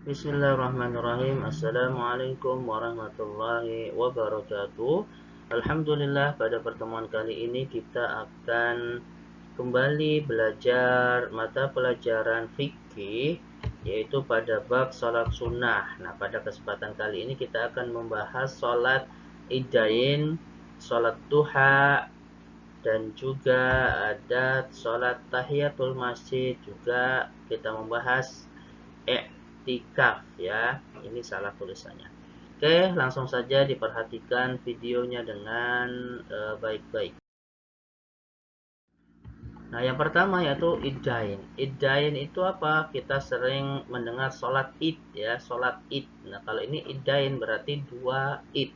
Bismillahirrahmanirrahim. Assalamualaikum warahmatullahi wabarakatuh. Alhamdulillah, pada pertemuan kali ini kita akan kembali belajar mata pelajaran fikih, yaitu pada bab sholat sunnah. Nah, pada kesempatan kali ini kita akan membahas sholat idain, sholat duha, dan juga ada sholat tahiyatul masjid. Juga kita membahas iktikaf, ya. Ini salah tulisannya. Oke, langsung saja diperhatikan videonya dengan baik-baik. Nah, yang pertama yaitu iddain. Iddain itu apa? Kita sering mendengar sholat id, ya, sholat id. Nah, kalau ini iddain berarti dua id.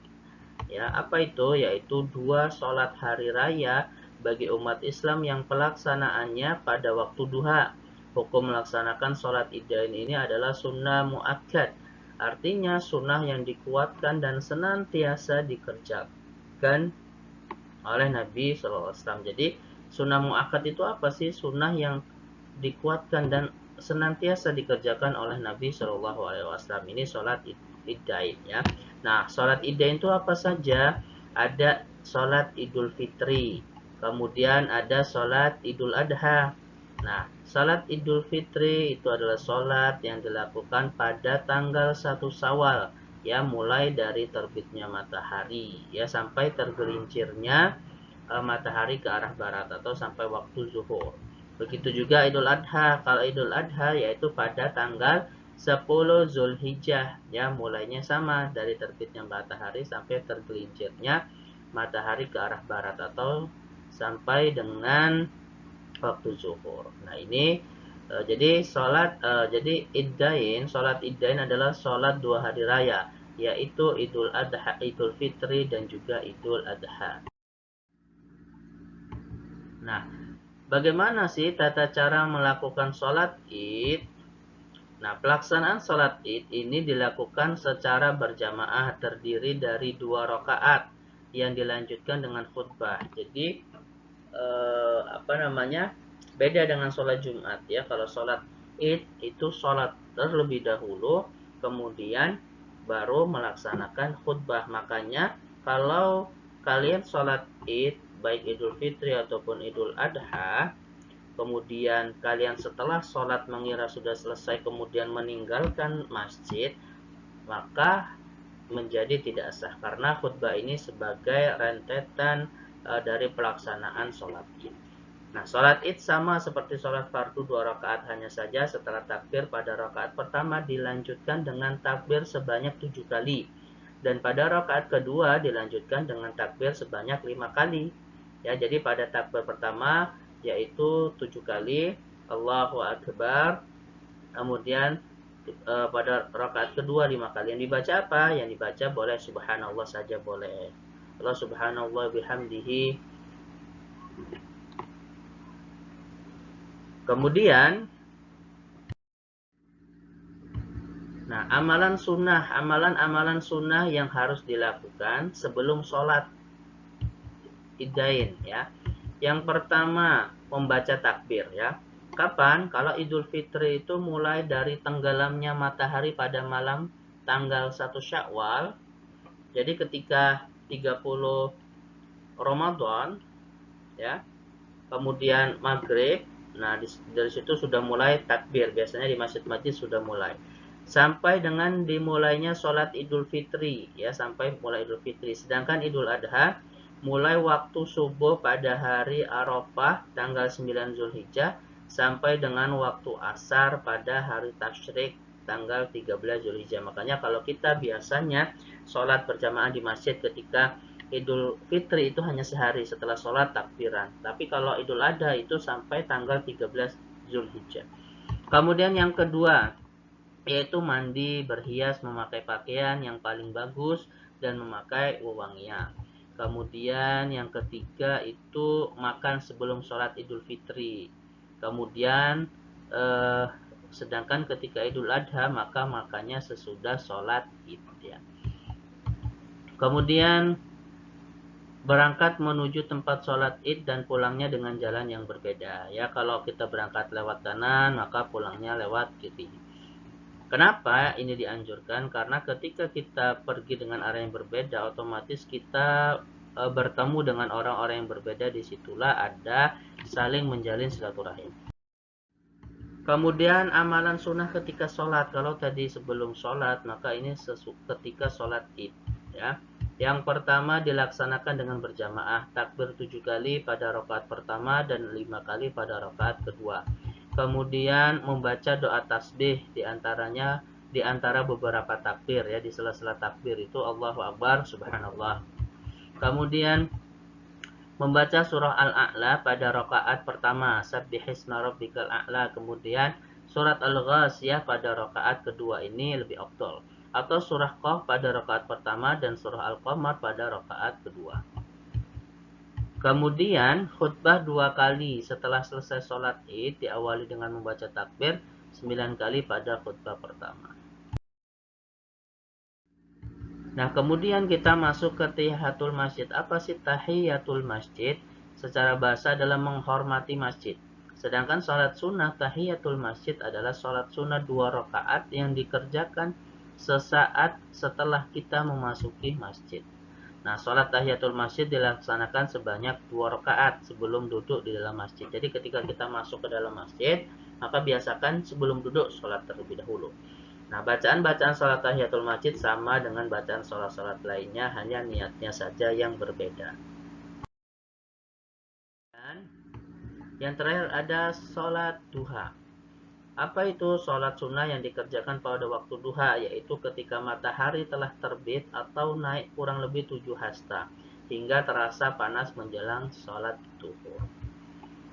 Ya, apa itu? Yaitu dua sholat hari raya bagi umat Islam yang pelaksanaannya pada waktu duha. Hukum melaksanakan sholat idain ini adalah sunnah muakkad. Artinya sunnah yang dikuatkan dan senantiasa dikerjakan oleh Nabi SAW. Jadi sunnah muakkad itu apa sih? Sunnah yang dikuatkan dan senantiasa dikerjakan oleh Nabi SAW. Ini sholat idain, ya. Nah, sholat idain itu apa saja? Ada sholat Idul Fitri, kemudian ada sholat Idul Adha. Nah, sholat Idul Fitri itu adalah sholat yang dilakukan pada tanggal 1 Syawal, ya, mulai dari terbitnya matahari, ya, sampai tergelincirnya matahari ke arah barat atau sampai waktu zuhur. Begitu juga Idul Adha. Kalau Idul Adha yaitu pada tanggal 10 Zulhijjah, ya, mulainya sama dari terbitnya matahari sampai tergelincirnya matahari ke arah barat atau sampai dengan waktu zuhur. Nah, ini jadi sholat iddain adalah sholat dua hari raya, yaitu Idul Adha, Idul Fitri, dan juga Idul Adha. Nah, bagaimana sih tata cara melakukan sholat id? Nah, pelaksanaan sholat id ini dilakukan secara berjamaah terdiri dari 2 rakaat yang dilanjutkan dengan khutbah. Jadi, apa namanya? Beda dengan sholat Jumat, ya. Kalau sholat id itu sholat terlebih dahulu, kemudian baru melaksanakan khutbah. Makanya kalau kalian sholat id, baik Idul Fitri ataupun Idul Adha, kemudian kalian setelah sholat mengira sudah selesai kemudian meninggalkan masjid, maka menjadi tidak sah karena khutbah ini sebagai rentetan dari pelaksanaan sholat id. Nah, sholat id sama seperti sholat fardu 2 rakaat, hanya saja setelah takbir pada rakaat pertama dilanjutkan dengan takbir sebanyak 7 kali. Dan pada rakaat kedua dilanjutkan dengan takbir sebanyak 5 kali. Ya, jadi pada takbir pertama yaitu 7 kali Allahu Akbar. Kemudian pada rakaat kedua 5 kali. Yang dibaca apa? Yang dibaca boleh subhanallah saja boleh. Allah subhanallah bihamdihi. Kemudian, nah, amalan-amalan sunnah yang harus dilakukan sebelum sholat idain, ya. Yang pertama, membaca takbir, ya. Kapan? Kalau Idul Fitri itu mulai dari tenggelamnya matahari pada malam tanggal 1 Syawal. Jadi ketika 30 Ramadan, ya, kemudian maghrib, nah dari situ sudah mulai takbir. Biasanya di masjid-masjid sudah mulai. Sampai dengan dimulainya sholat Idul Fitri, ya, sampai mulai Idul Fitri. Sedangkan Idul Adha mulai waktu subuh pada hari Arafah tanggal 9 Zulhijjah sampai dengan waktu asar pada hari tasyrik tanggal 13 Zulhijjah. Makanya kalau kita biasanya sholat berjamaah di masjid ketika Idul Fitri itu hanya sehari setelah sholat takbiran. Tapi kalau Idul Adha itu sampai tanggal 13 Zulhijjah. Kemudian yang kedua, yaitu mandi, berhias, memakai pakaian yang paling bagus, dan memakai wewangian. Kemudian yang ketiga itu makan sebelum sholat Idul Fitri. Kemudian sedangkan ketika Idul Adha maka makannya sesudah sholat id, ya. Kemudian berangkat menuju tempat sholat id dan pulangnya dengan jalan yang berbeda, ya. Kalau kita berangkat lewat kanan maka pulangnya lewat kiri. Kenapa ini dianjurkan? Karena ketika kita pergi dengan arah yang berbeda, otomatis kita bertemu dengan orang-orang yang berbeda. Disitulah ada saling menjalin silaturahim. Kemudian amalan sunnah ketika sholat. Kalau tadi sebelum sholat, maka ini ketika sholat id. Ya. Yang pertama dilaksanakan dengan berjamaah, takbir 7 kali pada rakaat pertama dan 5 kali pada rakaat kedua. Kemudian membaca doa tasbih di antara beberapa takbir, ya, di sela-sela takbir itu Allahu Akbar, Subhanallah. Kemudian membaca surah Al-A'la pada rakaat pertama, Sabbihisma rabbikal a'la. Kemudian surat Al-Ghasyiyah pada rakaat kedua, ini lebih afdal. Atau surah Qaf pada rakaat pertama dan surah Al-Qamar pada rakaat kedua. Kemudian khutbah 2 kali setelah selesai sholat id, diawali dengan membaca takbir 9 kali pada khutbah pertama. Nah, kemudian kita masuk ke tahiyatul masjid. Apa sih tahiyatul masjid? Secara bahasa adalah menghormati masjid. Sedangkan sholat sunnah tahiyatul masjid adalah sholat sunnah 2 rakaat yang dikerjakan sesaat setelah kita memasuki masjid. Nah, sholat tahiyatul masjid dilaksanakan sebanyak 2 rakaat sebelum duduk di dalam masjid. Jadi ketika kita masuk ke dalam masjid, maka biasakan sebelum duduk sholat terlebih dahulu. Nah, bacaan-bacaan sholat tahiyatul masjid sama dengan bacaan sholat-sholat lainnya, hanya niatnya saja yang berbeda. Dan yang terakhir ada sholat duha. Apa itu sholat sunnah yang dikerjakan pada waktu duha? Yaitu ketika matahari telah terbit atau naik kurang lebih 7 hasta, hingga terasa panas menjelang sholat duhur.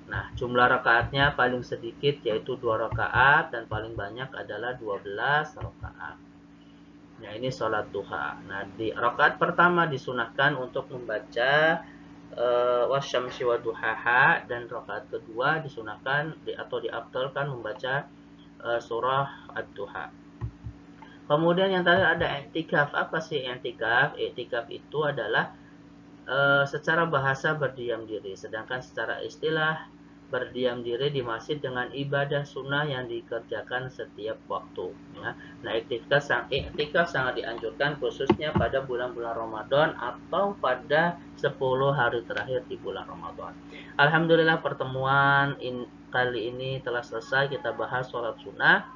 Nah, jumlah rakaatnya paling sedikit yaitu 2 rakaat dan paling banyak adalah 12 rakaat. Nah, ini sholat duha. Nah, di rakaat pertama disunahkan untuk membaca wasyamsi wa duhaha, dan rakaat kedua disunahkan atau diafdalkan membaca surah ad-duha. Kemudian yang terakhir ada i'tikaf. Apa sih i'tikaf? I'tikaf itu adalah secara bahasa berdiam diri, sedangkan secara istilah berdiam diri di masjid dengan ibadah sunnah yang dikerjakan setiap waktu, ya. Nah, iktikaf sangat dianjurkan khususnya pada bulan-bulan Ramadan atau pada 10 hari terakhir di bulan Ramadan. Alhamdulillah, pertemuan kali ini telah selesai. Kita bahas sholat sunnah.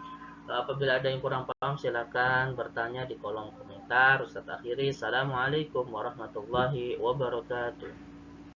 Apabila ada yang kurang paham, silakan bertanya di kolom komentar. Ustaz akhiri. Assalamualaikum warahmatullahi wabarakatuh.